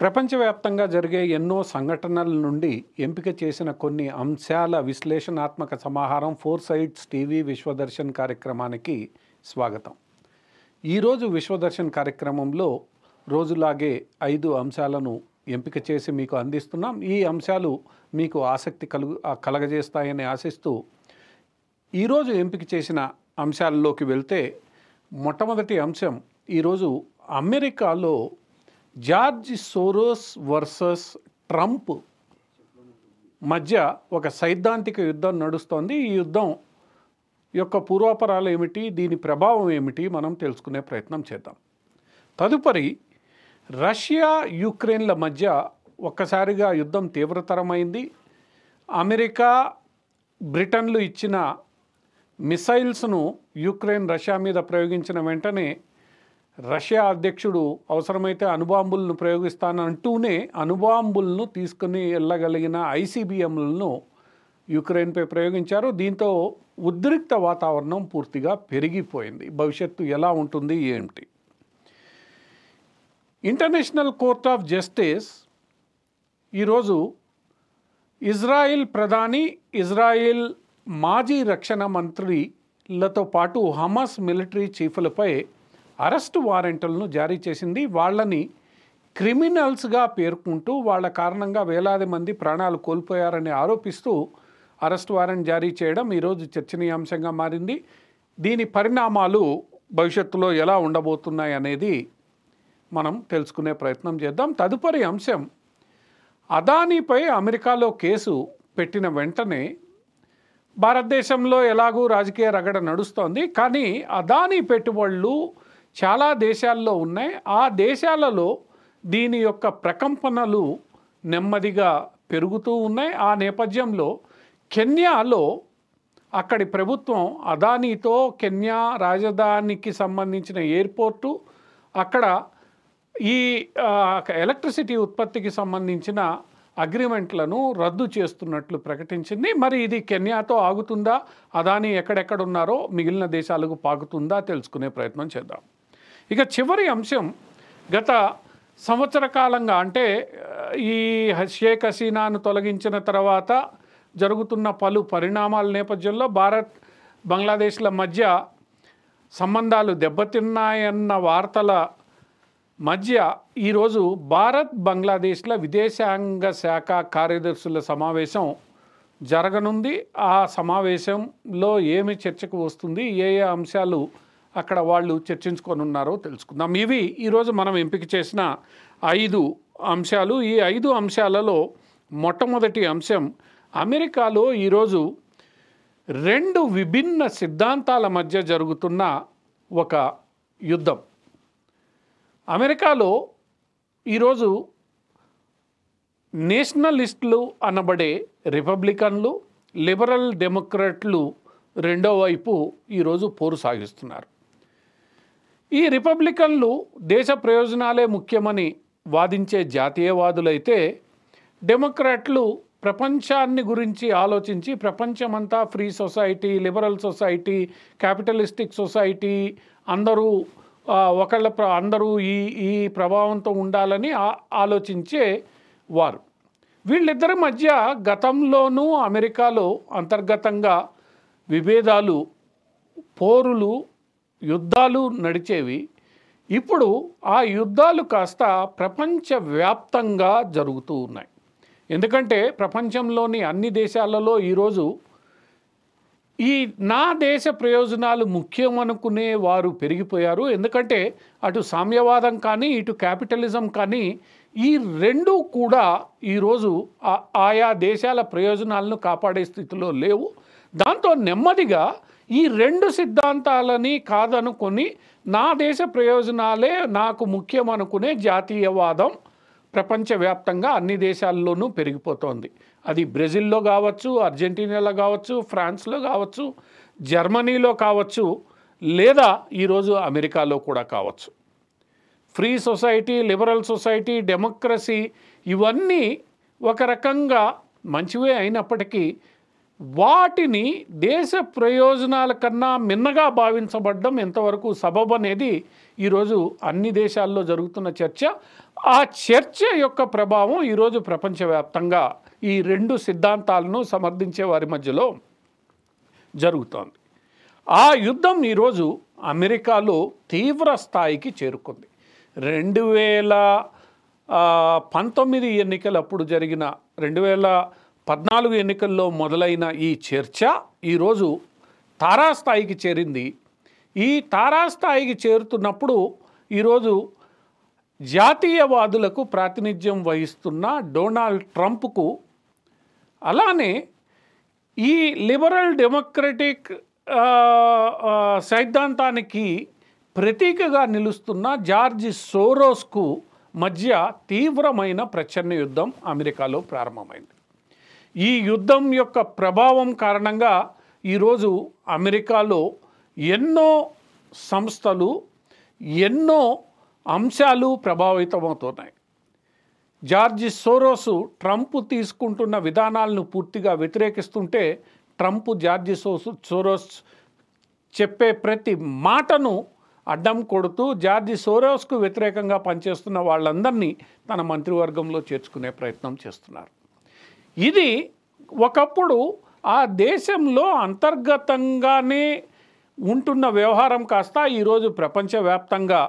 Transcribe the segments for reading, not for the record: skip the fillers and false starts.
ప్రపంచవ్యాప్తంగా జరిగే ఎన్నో సంఘటనల నుండి ఎంపిక చేసిన కొన్ని అంశాల విశ్లేషణాత్మక సమాహారం ఫోర్ సైడ్స్ టీవీ విశ్వదర్శన్ కార్యక్రమానికి స్వాగతం. ఈరోజు విశ్వదర్శన్ కార్యక్రమంలో రోజులాగే 5 అంశాలను ఎంపిక చేసి మీకు అందిస్తున్నాం. ఈ అంశాలు మీకు ఆసక్తి కలగజేస్తాయని ఆశిస్తూ ఈరోజు ఎంపిక చేసిన అంశాల్లోకి వెళ్తే మొట్టమొదటి అంశం ఈరోజు అమెరికాలో జార్జ్ సోరోస్ వర్సెస్ ట్రంప్ మధ్య ఒక సైద్ధాంతిక యుద్ధం నడుస్తోంది. ఈ యుద్ధం యొక్క పూర్వాపరాలు ఏమిటి, దీని ప్రభావం ఏమిటి మనం తెలుసుకునే ప్రయత్నం చేద్దాం. తదుపరి రష్యా యుక్రెయిన్ల మధ్య ఒక్కసారిగా యుద్ధం తీవ్రతరమైంది. అమెరికా బ్రిటన్లు ఇచ్చిన మిసైల్స్ను యుక్రెయిన్ రష్యా మీద ప్రయోగించిన వెంటనే రష్యా అధ్యక్షుడు అవసరమైతే అణుబాంబులను ప్రయోగిస్తానంటూనే అణుబాంబులను తీసుకుని వెళ్ళగలిగిన ఐసీబీఎంలను యుక్రెయిన్పై ప్రయోగించారు. దీంతో ఉద్రిక్త వాతావరణం పూర్తిగా పెరిగిపోయింది. భవిష్యత్తు ఎలా ఉంటుంది ఏమిటి? ఇంటర్నేషనల్ కోర్ట్ ఆఫ్ జస్టిస్ ఈరోజు ఇజ్రాయిల్ ప్రధాని, ఇజ్రాయిల్ మాజీ రక్షణ మంత్రులతో పాటు హమాస్ మిలిటరీ చీఫ్లపై అరెస్టు వారెంట్లను జారీ చేసింది. వాళ్ళని క్రిమినల్స్గా పేర్కొంటూ వాళ్ళ కారణంగా వేలాది మంది ప్రాణాలు కోల్పోయారని ఆరోపిస్తూ అరెస్ట్ వారెంట్ జారీ చేయడం ఈరోజు చర్చనీయాంశంగా మారింది. దీని పరిణామాలు భవిష్యత్తులో ఎలా ఉండబోతున్నాయి అనేది మనం తెలుసుకునే ప్రయత్నం చేద్దాం. తదుపరి అంశం, అదానీపై అమెరికాలో కేసు పెట్టిన వెంటనే భారతదేశంలో ఎలాగూ రాజకీయ రగడ నడుస్తోంది. కానీ అదానీ పెట్టుబడులు చాలా దేశాల్లో ఉన్నాయి. ఆ దేశాలలో దీని యొక్క ప్రకంపనలు నెమ్మదిగా పెరుగుతూ ఉన్నాయి. ఆ నేపథ్యంలో కెన్యాలో అక్కడి ప్రభుత్వం అదానీతో కెన్యా రాజధానికి సంబంధించిన ఎయిర్పోర్టు, అక్కడ ఈ ఎలక్ట్రిసిటీ ఉత్పత్తికి సంబంధించిన అగ్రిమెంట్లను రద్దు చేస్తున్నట్లు ప్రకటించింది. మరి ఇది కెన్యాతో ఆగుతుందా, అదానీ ఎక్కడెక్కడున్నారో మిగిలిన దేశాలకు పాకుతుందా తెలుసుకునే ప్రయత్నం చేద్దాం. ఇక చివరి అంశం, గత సంవత్సర కాలంగా అంటే ఈ షేక్ హసీనాను తొలగించిన తర్వాత జరుగుతున్న పలు పరిణామాల నేపథ్యంలో భారత్ బంగ్లాదేశ్ల మధ్య సంబంధాలు దెబ్బతిన్నాయన్న వార్తల మధ్య ఈరోజు భారత్ బంగ్లాదేశ్ల విదేశాంగ శాఖ కార్యదర్శుల సమావేశం జరగనుంది. ఆ సమావేశంలో ఏమి చర్చకు వస్తుంది, ఏ ఏ అంశాలు అక్కడ వాళ్ళు చర్చించుకొని ఉన్నారో తెలుసుకుందాం. ఇవి ఈరోజు మనం ఎంపిక చేసిన 5 అంశాలు. ఈ 5 అంశాలలో మొట్టమొదటి అంశం, అమెరికాలో ఈరోజు 2 విభిన్న సిద్ధాంతాల మధ్య జరుగుతున్న ఒక యుద్ధం. అమెరికాలో ఈరోజు నేషనలిస్టులు అనబడే రిపబ్లికన్లు, లిబరల్ డెమోక్రాట్లు రెండో వైపు ఈరోజు పోరు సాగిస్తున్నారు. ఈ రిపబ్లికన్లు దేశ ప్రయోజనాలే ముఖ్యమని వాదించే జాతీయవాదులైతే, డెమోక్రాట్లు ప్రపంచాన్ని గురించి ఆలోచించి ప్రపంచమంతా free society, liberal society, capitalistic society, అందరూ అందరూ ఈ ప్రభావంతో ఉండాలని ఆలోచించే వారు. వీళ్ళిద్దరి మధ్య గతంలోనూ అమెరికాలో అంతర్గతంగా విభేదాలు, పోరులు, యుద్ధాలు నడిచేవి. ఇప్పుడు ఆ యుద్ధాలు కాస్త ప్రపంచవ్యాప్తంగా జరుగుతూ ఉన్నాయి. ఎందుకంటే ప్రపంచంలోని అన్ని దేశాలలో ఈరోజు ఈ నా దేశ ప్రయోజనాలు ముఖ్యం అనుకునే వారు పెరిగిపోయారు. ఎందుకంటే అటు సామ్యవాదం కానీ ఇటు క్యాపిటలిజం కానీ ఈ రెండూ కూడా ఈరోజు ఆయా దేశాల ప్రయోజనాలను కాపాడే స్థితిలో లేవు. దాంతో నెమ్మదిగా ఈ 2 సిద్ధాంతాలని కాదనుకొని నా దేశ ప్రయోజనాలే నాకు ముఖ్యం అనుకునే జాతీయవాదం ప్రపంచవ్యాప్తంగా అన్ని దేశాల్లోనూ పెరిగిపోతోంది. అది బ్రెజిల్లో కావచ్చు, అర్జెంటీనాలో కావచ్చు, ఫ్రాన్స్లో కావచ్చు, జర్మనీలో కావచ్చు, లేదా ఈరోజు అమెరికాలో కూడా కావచ్చు. Free society, liberal society, democracy ఇవన్నీ ఒక రకంగా మంచివే అయినప్పటికీ వాటిని దేశ ప్రయోజనాల కన్నా మిన్నగా భావించబడ్డం ఎంతవరకు సబబు అనేది ఈరోజు అన్ని దేశాల్లో జరుగుతున్న చర్చ. ఆ చర్చ యొక్క ప్రభావం ఈరోజు ప్రపంచవ్యాప్తంగా ఈ రెండు సిద్ధాంతాలను సమర్థించే వారి మధ్యలో జరుగుతోంది. ఆ యుద్ధం ఈరోజు అమెరికాలో తీవ్ర స్థాయికి చేరుకుంది. 2019 ఎన్నికలప్పుడు జరిగిన 2014 ఎన్నికల్లో మొదలైన ఈ చర్చ ఈరోజు తారాస్థాయికి చేరింది. ఈ తారాస్థాయికి చేరుతున్నప్పుడు ఈరోజు జాతీయవాదులకు ప్రాతినిధ్యం వహిస్తున్న డొనాల్డ్ ట్రంప్కు, అలానే ఈ లిబరల్ డెమోక్రటిక్ సైద్ధాంతానికి ప్రతీకగా నిలుస్తున్న జార్జ్ సోరోస్కు మధ్య తీవ్రమైన ప్రచ్ఛన్న యుద్ధం అమెరికాలో ప్రారంభమైంది. ఈ యుద్ధం యొక్క ప్రభావం కారణంగా ఈరోజు అమెరికాలో ఎన్నో సంస్థలు, ఎన్నో అంశాలు ప్రభావితమవుతున్నాయి. జార్జ్ సోరోస్ ట్రంప్ తీసుకుంటున్న విధానాలను పూర్తిగా వ్యతిరేకిస్తుంటే, ట్రంప్ జార్జ్ సోరోస్ చెప్పే ప్రతి మాటను అడ్డం కొడుతూ జార్జ్ సోరోస్కు వ్యతిరేకంగా పనిచేస్తున్న వాళ్ళందరినీ తన మంత్రివర్గంలో చేర్చుకునే ప్రయత్నం చేస్తున్నారు. ఇది ఒకప్పుడు ఆ దేశంలో అంతర్గతంగానే ఉంటున్న వ్యవహారం కాస్త ఈరోజు ప్రపంచవ్యాప్తంగా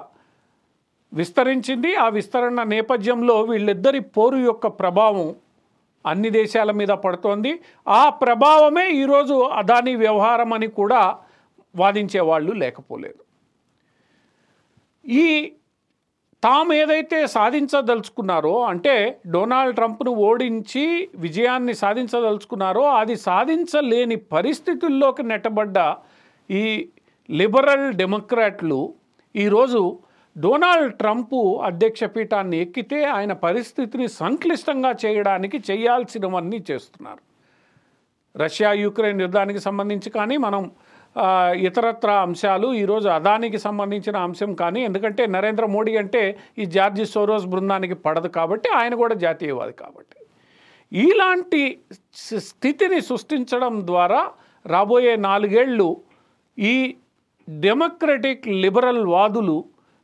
విస్తరించింది. ఆ విస్తరణ నేపథ్యంలో వీళ్ళిద్దరి పోరు యొక్క ప్రభావం అన్ని దేశాల మీద పడుతోంది. ఆ ప్రభావమే ఈరోజు అదానీ వ్యవహారం అని కూడా వాదించే వాళ్ళు లేకపోలేదు. ఈ తాము ఏదైతే సాధించదలుచుకున్నారో, అంటే డొనాల్డ్ ట్రంప్ను ఓడించి విజయాన్ని సాధించదలుచుకున్నారో అది సాధించలేని పరిస్థితుల్లోకి నెట్టబడ్డ ఈ లిబరల్ డెమోక్రాట్లు ఈరోజు డొనాల్డ్ ట్రంప్ అధ్యక్ష పీఠాన్ని ఎక్కితే ఆయన పరిస్థితిని సంక్లిష్టంగా చేయడానికి చేయాల్సినవన్నీ చేస్తున్నారు. రష్యా యుక్రెయిన్ యుద్ధానికి సంబంధించి కానీ, మనం ఇతరత్ర అంశాలు, ఈరోజు అదానికి సంబంధించిన అంశం కానీ, ఎందుకంటే నరేంద్ర మోడీ అంటే ఈ జార్జ్ సోరోస్ బృందానికి పడదు కాబట్టి, ఆయన కూడా జాతీయవాది కాబట్టి, ఇలాంటి స్థితిని సృష్టించడం ద్వారా రాబోయే 4 ఏళ్ళు ఈ డెమోక్రటిక్ లిబరల్ వాదులు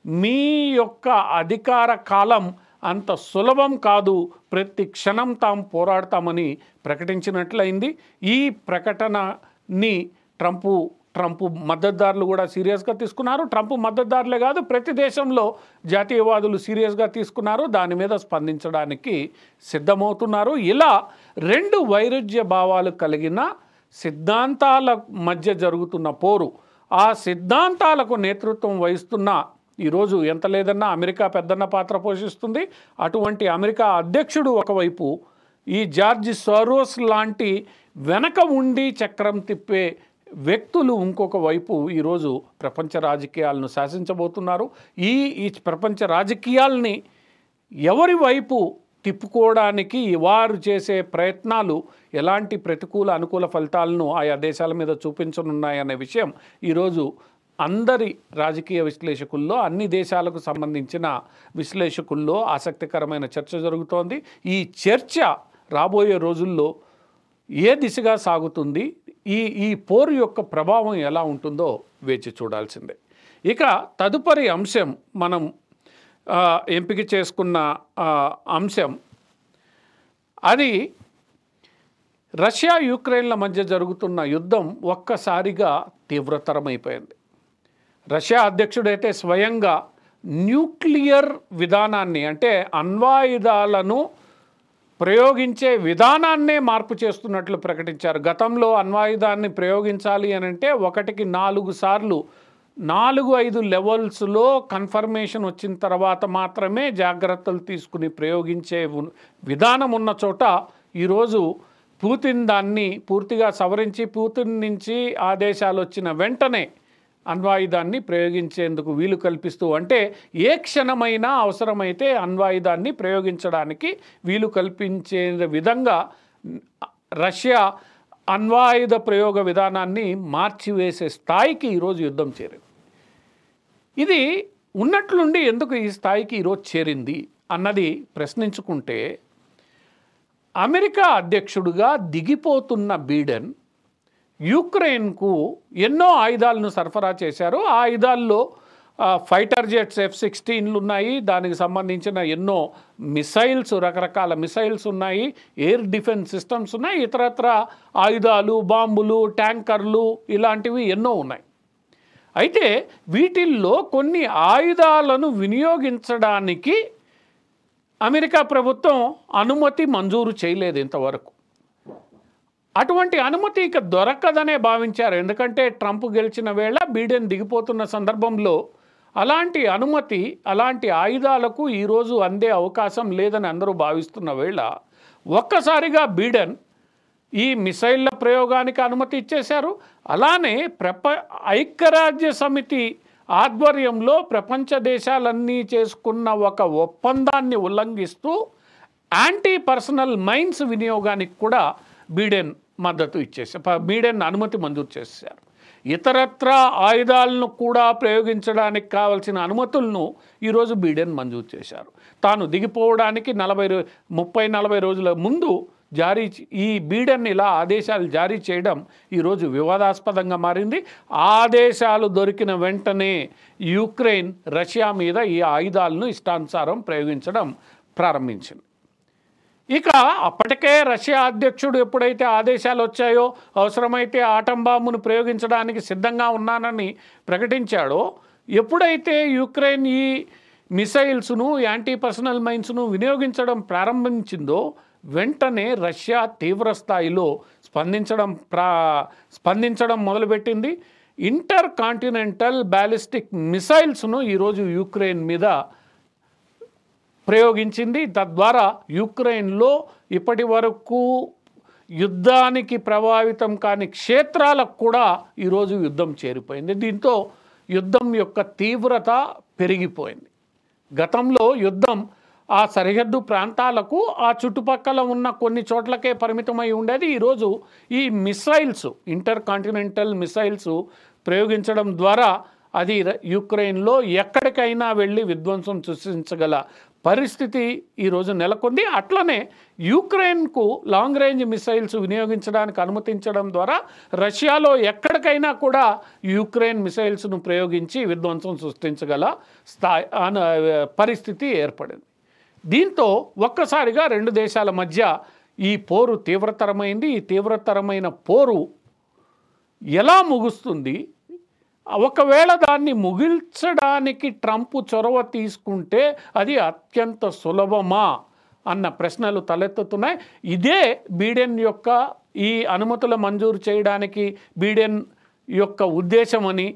మీ యొక్క అధికార కాలం అంత సులభం కాదు, ప్రతి క్షణం తాము పోరాడతామని ప్రకటించినట్లయింది. ఈ ప్రకటనని ట్రంప్ మద్దతుదారులు కూడా సీరియస్గా తీసుకున్నారు. ట్రంప్ మద్దతుదారులే కాదు, ప్రతి దేశంలో జాతీయవాదులు సీరియస్గా తీసుకున్నారు. దాని మీద స్పందించడానికి సిద్ధమవుతున్నారు. ఇలా 2 వైరుధ్య భావాలు కలిగిన సిద్ధాంతాల మధ్య జరుగుతున్న పోరు, ఆ సిద్ధాంతాలకు నేతృత్వం వహిస్తున్న ఈరోజు ఎంత లేదన్నా అమెరికా పెద్దన్న పాత్ర పోషిస్తుంది. అటువంటి అమెరికా అధ్యక్షుడు ఒకవైపు, ఈ జార్జ్ సోరోస్ లాంటి వెనక ఉండి చక్రం తిప్పే వ్యక్తులు ఇంకొక వైపు ఈరోజు ప్రపంచ రాజకీయాలను శాసించబోతున్నారు. ఈ ప్రపంచ రాజకీయాల్ని ఎవరి వైపు తిప్పుకోవడానికి వారు చేసే ప్రయత్నాలు ఎలాంటి ప్రతికూల అనుకూల ఫలితాలను ఆయా దేశాల మీద చూపించనున్నాయనే విషయం ఈరోజు అందరి రాజకీయ విశ్లేషకుల్లో, అన్ని దేశాలకు సంబంధించిన విశ్లేషకుల్లో ఆసక్తికరమైన చర్చ జరుగుతోంది. ఈ చర్చ రాబోయే రోజుల్లో ఏ దిశగా సాగుతుంది, ఈ పోరు యొక్క ప్రభావం ఎలా ఉంటుందో వేచి చూడాల్సిందే. ఇక తదుపరి అంశం మనం ఎంపిక చేసుకున్న అంశం, అది రష్యా యుక్రెయిన్ల మధ్య జరుగుతున్న యుద్ధం ఒక్కసారిగా తీవ్రతరమైపోయింది. రష్యా అధ్యక్షుడైతే స్వయంగా న్యూక్లియర్ విధానాన్ని, అంటే అణ్వాయుధాలను ప్రయోగించే విధానాన్నే మార్పు చేస్తున్నట్లు ప్రకటించారు. గతంలో అణ్వాయుధాన్ని ప్రయోగించాలి అని అంటే 1కి 4 సార్లు 4-5 లెవెల్స్లో కన్ఫర్మేషన్ వచ్చిన తర్వాత మాత్రమే జాగ్రత్తలు తీసుకుని ప్రయోగించే విధానం ఉన్న చోట ఈరోజు పుతిన్ దాన్ని పూర్తిగా సవరించి, పుతిన్ నుంచి ఆదేశాలు వచ్చిన వెంటనే అణ్వాయుధాన్ని ప్రయోగించేందుకు వీలు కల్పిస్తూ, అంటే ఏ క్షణమైనా అవసరమైతే అణ్వాయుధాన్ని ప్రయోగించడానికి వీలు కల్పించే విధంగా రష్యా అణ్వాయుధ ప్రయోగ విధానాన్ని మార్చివేసే స్థాయికి ఈరోజు యుద్ధం చేరింది. ఇది ఉన్నట్లుండి ఎందుకు ఈ స్థాయికి ఈరోజు చేరింది అన్నది ప్రశ్నించుకుంటే, అమెరికా అధ్యక్షుడిగా దిగిపోతున్న బైడెన్ యుక్రెయిన్కు ఎన్నో ఆయుధాలను సరఫరా చేశారు. ఆ ఆయుధాల్లో ఫైటర్ జెట్స్ F-16లు ఉన్నాయి, దానికి సంబంధించిన ఎన్నో మిసైల్స్, రకరకాల మిసైల్స్ ఉన్నాయి, ఎయిర్ డిఫెన్స్ సిస్టమ్స్ ఉన్నాయి, ఇతరత్ర ఆయుధాలు, బాంబులు, ట్యాంకర్లు ఇలాంటివి ఎన్నో ఉన్నాయి. అయితే వీటిల్లో కొన్ని ఆయుధాలను వినియోగించడానికి అమెరికా ప్రభుత్వం అనుమతి మంజూరు చేయలేదు ఇంతవరకు. అటువంటి అనుమతి ఇక దొరకదనే భావించారు. ఎందుకంటే ట్రంప్ గెలిచిన వేళ బైడెన్ దిగిపోతున్న సందర్భంలో అలాంటి అనుమతి, అలాంటి ఆయుధాలకు ఈరోజు అందే అవకాశం లేదని అందరూ భావిస్తున్న వేళ ఒక్కసారిగా బైడెన్ ఈ మిసైళ్ల ప్రయోగానికి అనుమతి ఇచ్చేశారు. అలానే ఐక్యరాజ్య సమితి ఆధ్వర్యంలో ప్రపంచ దేశాలన్నీ చేసుకున్న ఒక ఒప్పందాన్ని ఉల్లంఘిస్తూ యాంటీ పర్సనల్ మైన్స్ వినియోగానికి కూడా బైడెన్ మద్దతు ఇచ్చేసారు, బైడెన్ అనుమతి మంజూరు చేశారు. ఇతరత్ర ఆయుధాలను కూడా ప్రయోగించడానికి కావాల్సిన అనుమతులను ఈరోజు బైడెన్ మంజూరు చేశారు. తాను దిగిపోవడానికి 30-40 రోజుల ముందు ఈ బైడెన్ ఇలా ఆదేశాలు జారీ చేయడం ఈరోజు వివాదాస్పదంగా మారింది. ఆదేశాలు దొరికిన వెంటనే యుక్రెయిన్ రష్యా మీద ఈ ఆయుధాలను ఇష్టానుసారం ప్రయోగించడం ప్రారంభించింది. ఇక అప్పటికే రష్యా అధ్యక్షుడు ఎప్పుడైతే ఆదేశాలు వచ్చాయో, అవసరమైతే ఆటం బాంబును ప్రయోగించడానికి సిద్ధంగా ఉన్నానని ప్రకటించాడో, ఎప్పుడైతే యుక్రెయిన్ ఈ మిసైల్స్ను, యాంటీ పర్సనల్ మైన్స్ను వినియోగించడం ప్రారంభించిందో వెంటనే రష్యా తీవ్ర స్థాయిలో స్పందించడం మొదలుపెట్టింది. ఇంటర్ కాంటినెంటల్ బ్యాలిస్టిక్ మిసైల్స్ను ఈరోజు యుక్రెయిన్ మీద ప్రయోగించింది. తద్వారా యుక్రెయిన్లో ఇప్పటి వరకు యుద్ధానికి ప్రభావితం కాని క్షేత్రాలకు కూడా ఈరోజు యుద్ధం చేరిపోయింది. దీంతో యుద్ధం యొక్క తీవ్రత పెరిగిపోయింది. గతంలో యుద్ధం ఆ సరిహద్దు ప్రాంతాలకు, ఆ చుట్టుపక్కల ఉన్న కొన్ని చోట్లకే పరిమితమై ఉండేది. ఈరోజు ఈ మిసైల్స్, ఇంటర్ కాంటినెంటల్ మిసైల్స్ ప్రయోగించడం ద్వారా అది యుక్రెయిన్లో ఎక్కడికైనా వెళ్ళి విధ్వంసం సృష్టించగల పరిస్థితి ఈరోజు నెలకొంది. అట్లనే యుక్రెయిన్కు లాంగ్ రేంజ్ మిసైల్స్ వినియోగించడానికి అనుమతించడం ద్వారా రష్యాలో ఎక్కడికైనా కూడా యుక్రెయిన్ మిసైల్స్ను ప్రయోగించి విధ్వంసం సృష్టించగల పరిస్థితి ఏర్పడింది. దీంతో ఒక్కసారిగా రెండు దేశాల మధ్య ఈ పోరు తీవ్రతరమైంది. ఈ తీవ్రతరమైన పోరు ఎలా ముగుస్తుంది, ఒకవేళ దాన్ని ముగించడానికి ట్రంప్ చొరవ తీసుకుంటే అది అత్యంత సులభమా అన్న ప్రశ్నలు తలెత్తుతున్నాయి. ఇదే బైడెన్ యొక్క ఈ అనుమతుల మంజూరు చేయడానికి బైడెన్ యొక్క ఉద్దేశమని,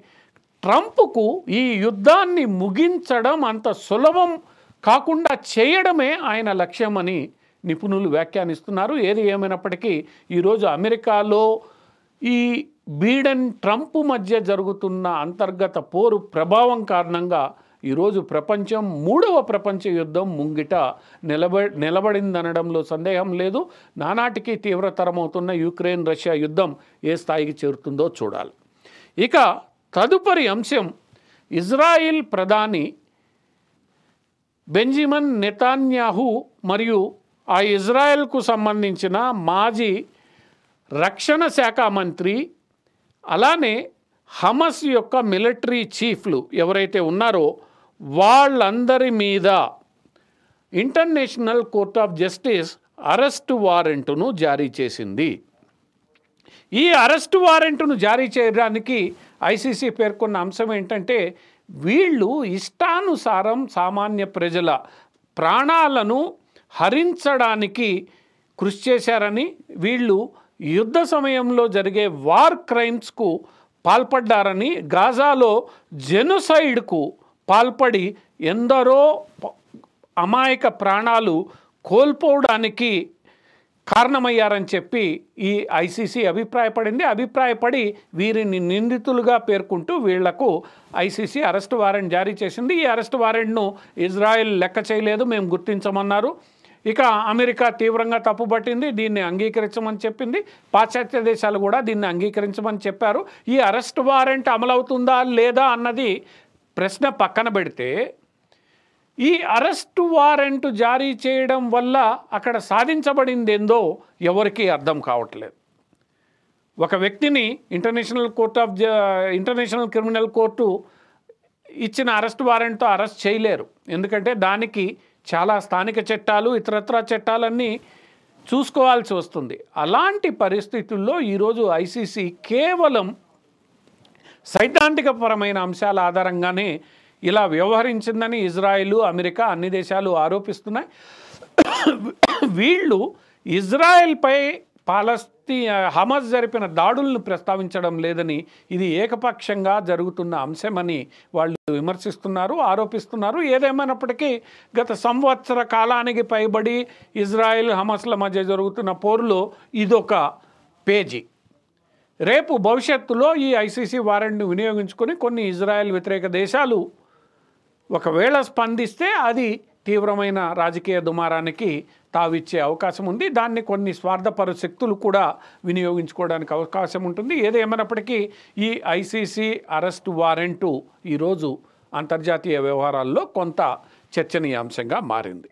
ట్రంప్కు ఈ యుద్ధాన్ని ముగించడం అంత సులభం కాకుండా చేయడమే ఆయన లక్ష్యమని నిపుణులు వ్యాఖ్యానిస్తున్నారు. ఏది ఏమైనప్పటికీ ఈరోజు అమెరికాలో ఈ బైడెన్ ట్రంప్ మధ్య జరుగుతున్న అంతర్గత పోరు ప్రభావం కారణంగా ఈరోజు ప్రపంచం 3వ ప్రపంచ యుద్ధం ముంగిట నిలబడిందనడంలో సందేహం లేదు. నానాటికి తీవ్రతరమవుతున్న యుక్రెయిన్ రష్యా యుద్ధం ఏ స్థాయికి చేరుతుందో చూడాలి. ఇక తదుపరి అంశం, ఇజ్రాయిల్ ప్రధాని బెంజమిన్ నెతన్యాహు మరియు ఆ ఇజ్రాయెల్కు సంబంధించిన మాజీ రక్షణ శాఖ మంత్రి, అలానే హమస్ యొక్క మిలిటరీ చీఫ్లు ఎవరైతే ఉన్నారో వాళ్ళందరి మీద international court of justice arrest వారెంట్ను జారీ చేసింది. ఈ అరెస్ట్ వారెంట్ను జారీ చేయడానికి ఐసీసీ పేర్కొన్న అంశం ఏంటంటే, వీళ్ళు ఇష్టానుసారం సామాన్య ప్రజల ప్రాణాలను హరించడానికి కృషి చేశారని, వీళ్ళు యుద్ధ సమయంలో జరిగే వార్ క్రైమ్స్కు పాల్పడ్డారని, గాజాలో జెనోసైడ్కు పాల్పడి ఎందరో అమాయక ప్రాణాలు కోల్పోవడానికి కారణమయ్యారని చెప్పి ఈ ఐసీసీ అభిప్రాయపడి వీరిని నిందితులుగా పేర్కొంటూ వీళ్లకు ఐసీసీ అరెస్ట్ వారెంట్ జారీ చేసింది. ఈ అరెస్ట్ వారెంట్ను ఇజ్రాయెల్ లెక్క చేయలేదు, మేము గుర్తించమన్నారు. ఇక అమెరికా తీవ్రంగా తప్పుపట్టింది, దీన్ని అంగీకరించమని చెప్పింది. పాశ్చాత్య దేశాలు కూడా దీన్ని అంగీకరించమని చెప్పారు. ఈ అరెస్ట్ వారెంట్ అమలవుతుందా లేదా అన్నది ప్రశ్న పక్కన పెడితే, ఈ అరెస్ట్ వారెంట్ జారీ చేయడం వల్ల అక్కడ సాధించబడింది ఏందో ఎవరికీ అర్థం కావట్లేదు. ఒక వ్యక్తిని ఇంటర్నేషనల్ క్రిమినల్ కోర్టు ఇచ్చిన అరెస్ట్ వారెంట్తో అరెస్ట్ చేయలేరు. ఎందుకంటే దానికి చాలా స్థానిక చట్టాలు, ఇతరత్రా చట్టాలన్నీ చూసుకోవాల్సి వస్తుంది. అలాంటి పరిస్థితుల్లో ఈరోజు ఐసీసీ కేవలం సైద్ధాంతికపరమైన అంశాల ఆధారంగానే ఇలా వ్యవహరించిందని ఇజ్రాయెల్, అమెరికా అన్ని దేశాలు ఆరోపిస్తున్నాయి. వీళ్ళు ఇజ్రాయెల్పై హమాస్ జరిపిన దాడులను ప్రస్తావించడం లేదని, ఇది ఏకపక్షంగా జరుగుతున్న అంశమని వాళ్ళు విమర్శిస్తున్నారు, ఆరోపిస్తున్నారు. ఏదేమైనప్పటికీ గత సంవత్సర కాలానికి పైబడి ఇజ్రాయెల్, హమాస్ల మధ్య జరుగుతున్న పోరులో ఇదొక పేజీ. రేపు భవిష్యత్తులో ఈ ఐసీసీ వారెంట్ను వినియోగించుకొని కొన్ని ఇజ్రాయెల్ వ్యతిరేక దేశాలు ఒకవేళ స్పందిస్తే అది తీవ్రమైన రాజకీయ దుమారానికి తావిచ్చే అవకాశం ఉంది. దాన్ని కొన్ని స్వార్థపర శక్తులు కూడా వినియోగించుకోవడానికి అవకాశం ఉంటుంది. ఏదేమైనప్పటికీ ఈ ఐసీసీ అరెస్ట్ వారెంటు ఈరోజు అంతర్జాతీయ వ్యవహారాల్లో కొంత చర్చనీయాంశంగా మారింది.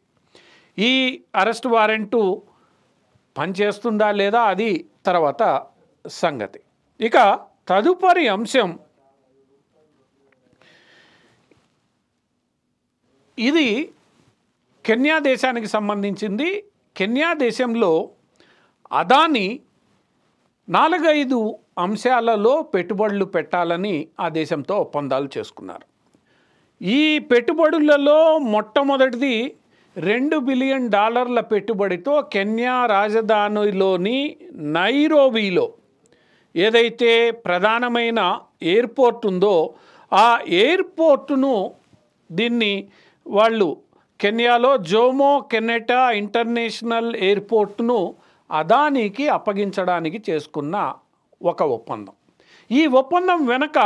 ఈ అరెస్ట్ వారెంటు పనిచేస్తుందా లేదా అది తర్వాత సంగతి. ఇక తదుపరి అంశం, ఇది కెన్యా దేశానికి సంబంధించింది. కెన్యా దేశంలో అదానీ 4-5 అంశాలలో పెట్టుబడులు పెట్టాలని ఆ దేశంతో ఒప్పందాలు చేసుకున్నారు. ఈ పెట్టుబడులలో మొట్టమొదటిది $2 బిలియన్ పెట్టుబడితో కెన్యా రాజధానిలోని నైరోబీలో ఏదైతే ప్రధానమైన ఎయిర్పోర్ట్ ఉందో ఆ ఎయిర్పోర్టును దీన్ని వాళ్ళు కెన్యాలో జోమో కెనెటా ఇంటర్నేషనల్ ఎయిర్పోర్ట్ను అదానీకి అప్పగించడానికి చేసుకున్న ఒక ఒప్పందం. ఈ ఒప్పందం వెనక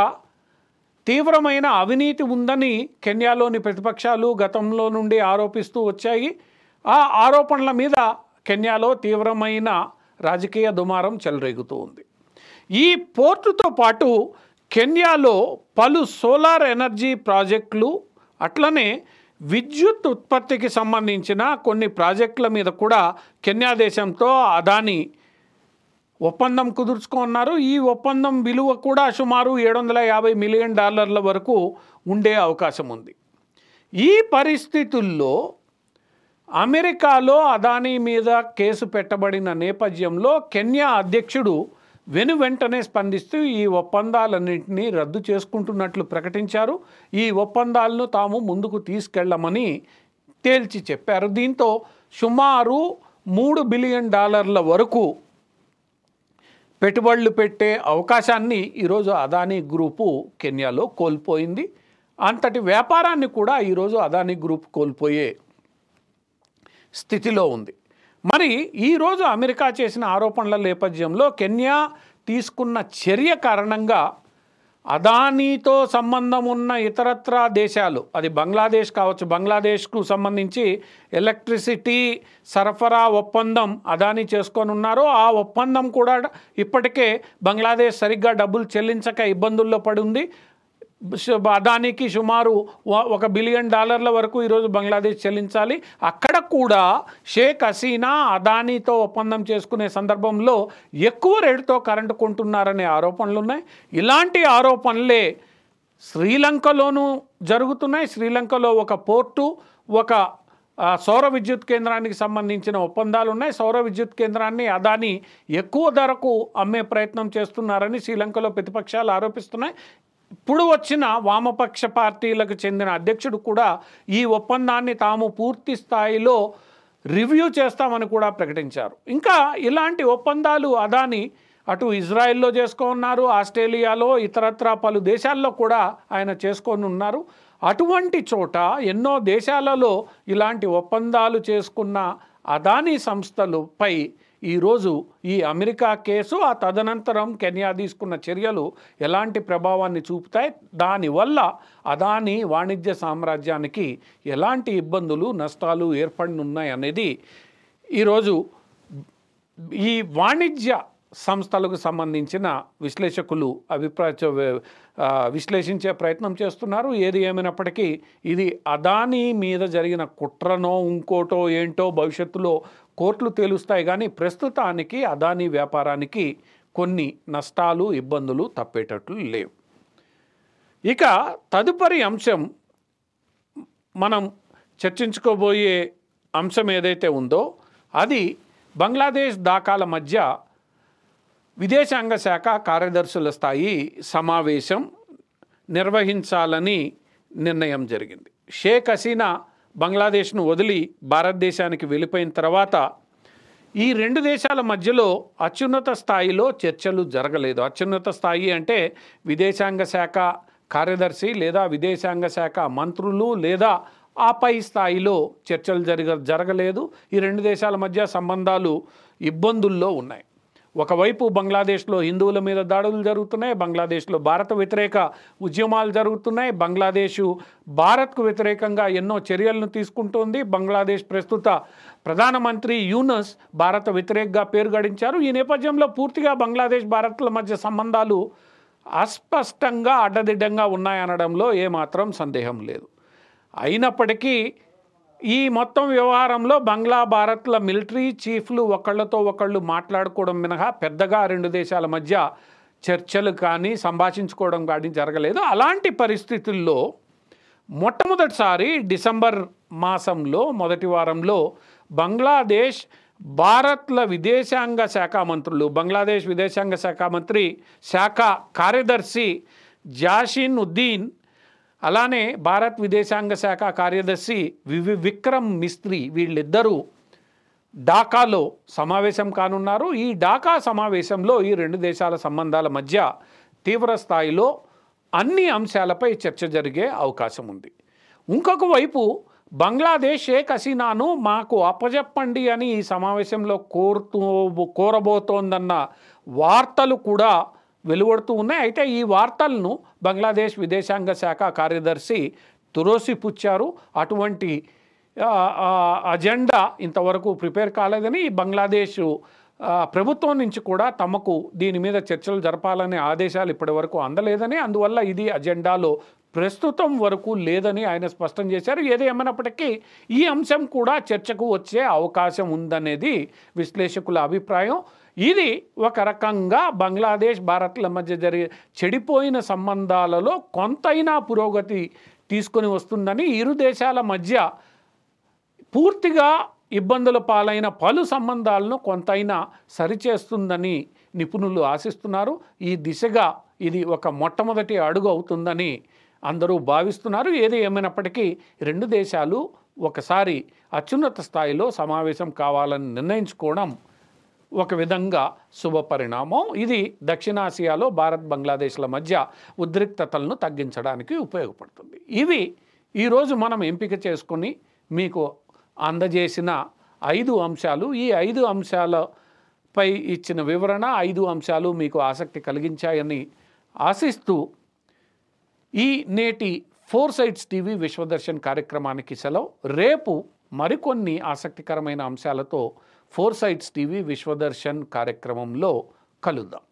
తీవ్రమైన అవినీతి ఉందని కెన్యాలోని ప్రతిపక్షాలు గతంలో నుండి ఆరోపిస్తూ వచ్చాయి. ఆ ఆరోపణల మీద కెన్యాలో తీవ్రమైన రాజకీయ దుమారం చెలరేగుతూ ఉంది. ఈ పోర్టుతో పాటు కెన్యాలో పలు సోలార్ ఎనర్జీ ప్రాజెక్టులు, అట్లనే విద్యుత్ ఉత్పత్తికి సంబంధించిన కొన్ని ప్రాజెక్టుల మీద కూడా కెన్యా దేశంతో అదానీ ఒప్పందం కుదుర్చుకున్నారు. ఈ ఒప్పందం విలువ కూడా సుమారు $750 మిలియన్ వరకు ఉండే అవకాశం ఉంది. ఈ పరిస్థితుల్లో అమెరికాలో అదానీ మీద కేసు పెట్టబడిన నేపథ్యంలో కెన్యా అధ్యక్షుడు వెంటనే స్పందిస్తూ ఈ ఒప్పందాలన్నింటినీ రద్దు చేసుకుంటున్నట్లు ప్రకటించారు. ఈ ఒప్పందాలను తాము ముందుకు తీసుకెళ్లమని తేల్చి చెప్పారు. దీంతో సుమారు $3 బిలియన్ వరకు పెట్టుబడులు పెట్టే అవకాశాన్ని ఈరోజు అదానీ గ్రూపు కెన్యాలో కోల్పోయింది. అంతటి వ్యాపారాన్ని కూడా ఈరోజు అదానీ గ్రూప్ కోల్పోయే స్థితిలో ఉంది. మరి ఈరోజు అమెరికా చేసిన ఆరోపణల నేపథ్యంలో కెన్యా తీసుకున్న చర్య కారణంగా అదానీతో సంబంధం ఉన్న ఇతరత్రా దేశాలు, అది బంగ్లాదేశ్ కావచ్చు, బంగ్లాదేశ్కు సంబంధించి ఎలక్ట్రిసిటీ సరఫరా ఒప్పందం అదానీ చేసుకొని ఉన్నారు. ఆ ఒప్పందం కూడా ఇప్పటికే బంగ్లాదేశ్ సరిగ్గా డబ్బులు చెల్లించక ఇబ్బందుల్లో పడి ఉంది. అదానీకి సుమారు $1 బిలియన్ వరకు ఈరోజు బంగ్లాదేశ్ చెల్లించాలి. అక్కడ కూడా షేక్ హసీనా అదానీతో ఒప్పందం చేసుకునే సందర్భంలో ఎక్కువ రేటుతో కరెంటు కొంటున్నారనే ఆరోపణలు ఉన్నాయి. ఇలాంటి ఆరోపణలే శ్రీలంకలోనూ జరుగుతున్నాయి. శ్రీలంకలో ఒక పోర్టు, ఒక సౌర విద్యుత్ కేంద్రానికి సంబంధించిన ఒప్పందాలు ఉన్నాయి. సౌర విద్యుత్ కేంద్రాన్ని అదానీ ఎక్కువ ధరకు అమ్మే ప్రయత్నం చేస్తున్నారని శ్రీలంకలో ప్రతిపక్షాలు ఆరోపిస్తున్నాయి. ఇప్పుడు వచ్చిన వామపక్ష పార్టీలకు చెందిన అధ్యక్షుడు కూడా ఈ ఒప్పందాన్ని తాము పూర్తి స్థాయిలో రివ్యూ చేస్తామని కూడా ప్రకటించారు. ఇంకా ఇలాంటి ఒప్పందాలు అదానీ అటు ఇజ్రాయెల్లో చేసుకున్నారు, ఆస్ట్రేలియాలో, ఇతరత్రా పలు దేశాల్లో కూడా ఆయన చేసుకొని ఉన్నారు. అటువంటి చోట ఎన్నో దేశాలలో ఇలాంటి ఒప్పందాలు చేసుకున్న అదానీ సంస్థలపై ఈరోజు ఈ అమెరికా కేసు, ఆ తదనంతరం కెన్యా తీసుకున్న చర్యలు ఎలాంటి ప్రభావాన్ని చూపుతాయి, దానివల్ల అదానీ వాణిజ్య సామ్రాజ్యానికి ఎలాంటి ఇబ్బందులు, నష్టాలు ఏర్పడనున్నాయి అనేది ఈరోజు ఈ వాణిజ్య సంస్థలకు సంబంధించిన విశ్లేషకులు విశ్లేషించే ప్రయత్నం చేస్తున్నారు. ఏది ఏమైనప్పటికీ ఇది అదానీ మీద జరిగిన కుట్రనో ఇంకోటో ఏంటో భవిష్యత్తులో కోర్టులు తేలుస్తాయి. కానీ ప్రస్తుతానికి అదానీ వ్యాపారానికి కొన్ని నష్టాలు ఇబ్బందులు తప్పేటట్లు లేవు. ఇక తదుపరి అంశం మనం చర్చించుకోబోయే అంశం ఏదైతే ఉందో అది బంగ్లాదేశ్ ఢాకాల మధ్య విదేశాంగ శాఖ కార్యదర్శుల స్థాయి సమావేశం నిర్వహించాలని నిర్ణయం జరిగింది. షేక్ హసీనా బంగ్లాదేశ్ను వదిలి భారతదేశానికి వెళ్ళిపోయిన తర్వాత ఈ రెండు దేశాల మధ్యలో అత్యున్నత స్థాయిలో చర్చలు జరగలేదు. అత్యున్నత స్థాయి అంటే విదేశాంగ శాఖ కార్యదర్శి లేదా విదేశాంగ శాఖ మంత్రులు లేదా ఆపై స్థాయిలో చర్చలు జరగలేదు. ఈ రెండు దేశాల మధ్య సంబంధాలు ఇబ్బందుల్లో ఉన్నాయి. ఒకవైపు బంగ్లాదేశ్లో హిందువుల మీద దాడులు జరుగుతున్నాయి, బంగ్లాదేశ్లో భారత వ్యతిరేక ఉద్యమాలు జరుగుతున్నాయి, బంగ్లాదేశు భారత్కు వ్యతిరేకంగా ఎన్నో చర్యలను తీసుకుంటోంది. బంగ్లాదేశ్ ప్రస్తుత ప్రధానమంత్రి యూనస్ భారత వ్యతిరేకగా పేరు గడించారు. ఈ నేపథ్యంలో పూర్తిగా బంగ్లాదేశ్ భారత్ల మధ్య సంబంధాలు అస్పష్టంగా అడ్డదిడ్డంగా ఉన్నాయనడంలో ఏమాత్రం సందేహం లేదు. అయినప్పటికీ ఈ మొత్తం వ్యవహారంలో బంగ్లా భారత్ల మిలిటరీ చీఫ్లు ఒకళ్ళతో ఒకళ్ళు మాట్లాడుకోవడం మినహా పెద్దగా రెండు దేశాల మధ్య చర్చలు కానీ సంభాషించుకోవడం కానీ జరగలేదు. అలాంటి పరిస్థితుల్లో మొట్టమొదటిసారి డిసెంబర్ మాసంలో మొదటి వారంలో బంగ్లాదేశ్ భారత్ల విదేశాంగ శాఖ మంత్రులు, బంగ్లాదేశ్ విదేశాంగ శాఖ మంత్రి శాఖ కార్యదర్శి జాషిన్ ఉద్దీన్, అలానే భారత్ విదేశాంగ శాఖ కార్యదర్శి విక్రమ్ మిస్త్రీ వీళ్ళిద్దరూ ఢాకాలో సమావేశం కానున్నారు. ఈ ఢాకా సమావేశంలో ఈ రెండు దేశాల సంబంధాల మధ్య తీవ్ర స్థాయిలో అన్ని అంశాలపై చర్చ జరిగే అవకాశం ఉంది. ఇంకొక వైపు బంగ్లాదేశ్ షేక్ హసీనాను మాకు అప్పజెప్పండి అని ఈ సమావేశంలో కోరబోతోందన్న వార్తలు కూడా వెలువడుతూ ఉన్నాయి. అయితే ఈ వార్తలను బంగ్లాదేశ్ విదేశాంగ శాఖ కార్యదర్శి తురోసిపుచ్చారు. అటువంటి అజెండా ఇంతవరకు ప్రిపేర్ కాలేదని బంగ్లాదేశ్ ప్రభుత్వం నుంచి కూడా తమకు దీని మీద చర్చలు జరపాలనే ఆదేశాలు ఇప్పటివరకు అందలేదని, అందువల్ల ఇది అజెండాలో ప్రస్తుతం వరకు లేదని ఆయన స్పష్టం చేశారు. ఏది ఏమైనప్పటికీ ఈ అంశం కూడా చర్చకు వచ్చే అవకాశం ఉందనేది విశ్లేషకుల అభిప్రాయం. ఇది ఒక రకంగా బంగ్లాదేశ్ భారత్ల మధ్య చెడిపోయిన సంబంధాలలో కొంతైనా పురోగతి తీసుకొని వస్తుందని, ఇరు దేశాల మధ్య పూర్తిగా ఇబ్బందుల పాలైన పలు సంబంధాలను కొంతైనా సరిచేస్తుందని నిపుణులు ఆశిస్తున్నారు. ఈ దిశగా ఇది ఒక మొట్టమొదటి అడుగు అవుతుందని అందరూ భావిస్తున్నారు. ఏది ఏమైనప్పటికీ రెండు దేశాలు ఒకసారి అత్యున్నత స్థాయిలో సమావేశం కావాలని నిర్ణయించుకోవడం ఒక విధంగా శుభపరిణామం. ఇది దక్షిణాసియాలో భారత్ బంగ్లాదేశ్ల మధ్య ఉద్రిక్తతలను తగ్గించడానికి ఉపయోగపడుతుంది. ఇవి ఈరోజు మనం ఎంపిక చేసుకొని మీకు అందజేసిన 5 అంశాలు. ఈ 5 అంశాలపై ఇచ్చిన వివరణ, 5 అంశాలు మీకు ఆసక్తి కలిగించాయని ఆశిస్తూ ఈ నేటి 4 సైడ్స్ టీవీ విశ్వదర్శన్ కార్యక్రమానికి సెలవు. రేపు మరికొన్ని ఆసక్తికరమైన అంశాలతో 4 సైడ్స్ టీవీ విశ్వదర్శన్ కార్యక్రమంలో కలుద్దాం.